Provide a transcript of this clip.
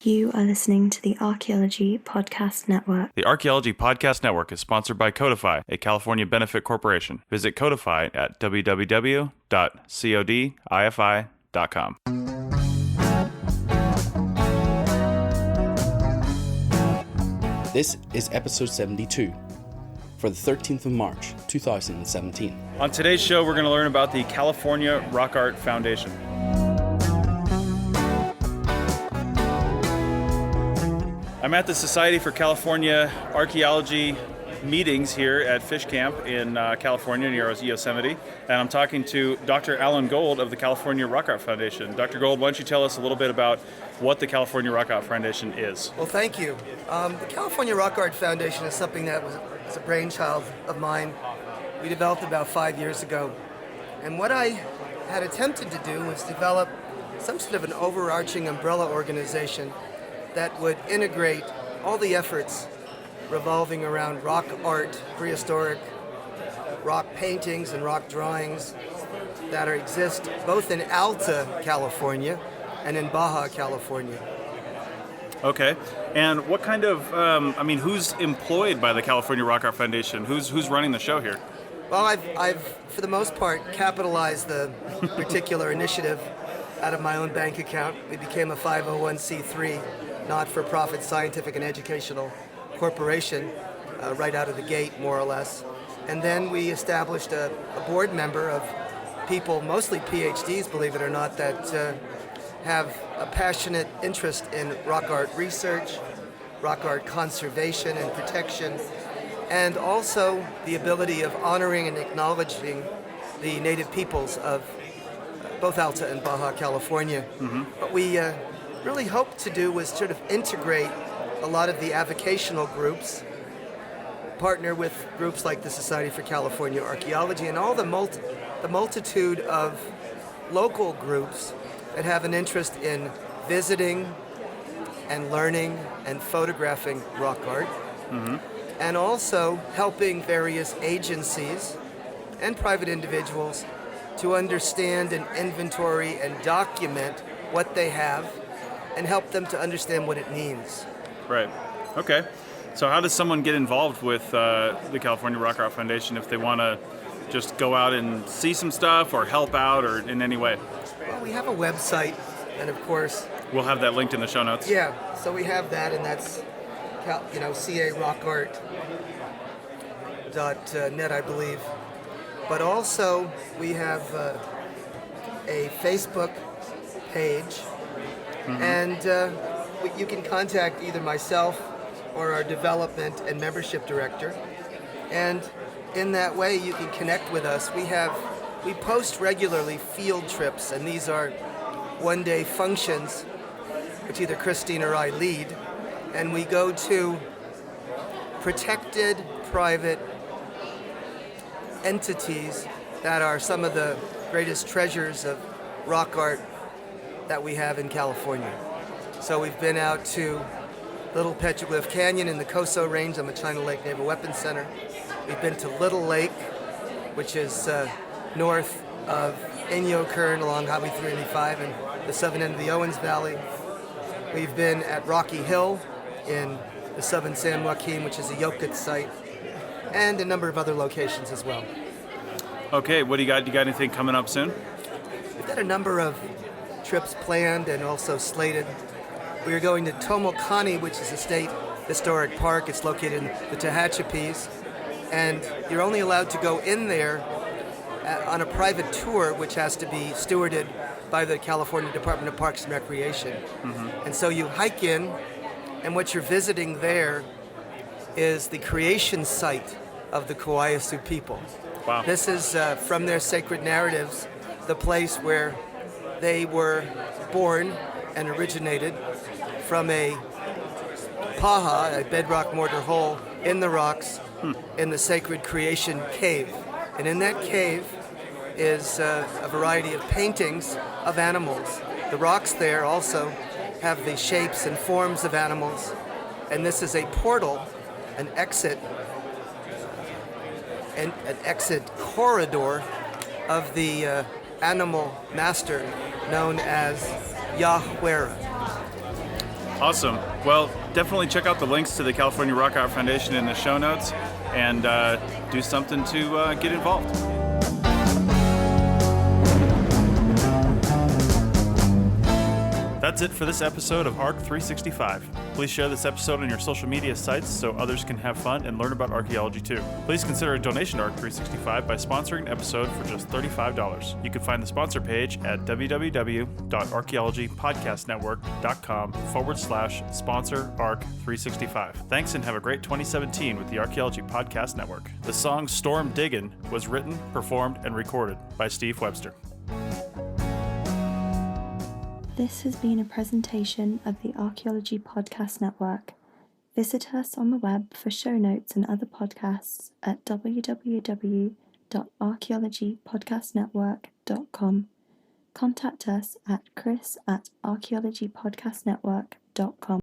You are listening to the Archaeology Podcast Network. The Archaeology Podcast Network is sponsored by Codify, a California benefit corporation. Visit Codify at www.codifi.com. This is episode 72 for the 13th of March, 2017. On today's show, we're going to learn about the California Rock Art Foundation. I'm at the Society for California Archaeology meetings here at Fish Camp in California near Yosemite, and I'm talking to Dr. Alan Gold of the California Rock Art Foundation. Dr. Gold, why don't you tell us a little bit about what the California Rock Art Foundation is? Well, thank you. The California Rock Art Foundation is something that was a brainchild of mine. We developed about 5 years ago, and what I had attempted to do was develop some sort of an overarching umbrella organization that would integrate all the efforts revolving around rock art, prehistoric rock paintings and rock drawings that exist both in Alta, California and in Baja, California. Okay, and what kind of, who's employed by the California Rock Art Foundation? Who's running the show here? Well, I've for the most part, capitalized the particular initiative out of my own bank account. We became a 501c3 not-for-profit scientific and educational corporation right out of the gate, more or less. And then we established a board member of people, mostly PhDs, believe it or not, that have a passionate interest in rock art research, rock art conservation and protection, and also the ability of honoring and acknowledging the native peoples of both Alta and Baja California. Mm-hmm. What we really hoped to do was sort of integrate a lot of the avocational groups, partner with groups like the Society for California Archaeology, and all the multitude of local groups that have an interest in visiting and learning and photographing rock art, mm-hmm. and also helping various agencies and private individuals to understand and inventory and document what they have and help them to understand what it means. Right. Okay. So how does someone get involved with the California Rock Art Foundation if they want to just go out and see some stuff or help out or in any way? Well, we have a website, and of course... We'll have that linked in the show notes. Yeah. So we have that, and that's, carockart.net, I believe. But also, we have a Facebook page, mm-hmm. and you can contact either myself or our development and membership director. And in that way, you can connect with us. We post regularly field trips, and these are one-day functions, which either Christine or I lead, and we go to protected private entities that are some of the greatest treasures of rock art that we have in California. So we've been out to Little Petroglyph Canyon in the Coso Range on the China Lake Naval Weapons Center. We've been to Little Lake, which is north of Inyo Kern along Highway 385 and the southern end of the Owens Valley. We've been at Rocky Hill in the southern San Joaquin, which is a Yokut site, and a number of other locations as well. Okay, what do you got? You got anything coming up soon? We've got a number of trips planned and also slated. We are going to Tomokani, which is a state historic park. It's located in the Tehachapis, and you're only allowed to go in there on a private tour, which has to be stewarded by the California Department of Parks and Recreation. Mm-hmm. And so you hike in, and what you're visiting there is the creation site of the Kauai Sioux people. Wow. This is, from their sacred narratives, the place where they were born and originated from a paha, a bedrock mortar hole in the rocks, in the sacred creation cave. And in that cave is a variety of paintings of animals. The rocks there also have the shapes and forms of animals. And this is a portal, an exit corridor of the animal master known as Yahuera. Awesome. Well, definitely check out the links to the California Rock Art Foundation in the show notes and do something to get involved. That's it for this episode of ARC 365. Please share this episode on your social media sites so others can have fun and learn about archaeology too. Please consider a donation to ARC 365 by sponsoring an episode for just $35. You can find the sponsor page at www.archaeologypodcastnetwork.com/sponsor ARC 365. Thanks and have a great 2017 with the Archaeology Podcast Network. The song Storm Diggin' was written, performed, and recorded by Steve Webster. This has been a presentation of the Archaeology Podcast Network. Visit us on the web for show notes and other podcasts at www.archaeologypodcastnetwork.com. Contact us at chris@archaeologypodcastnetwork.com.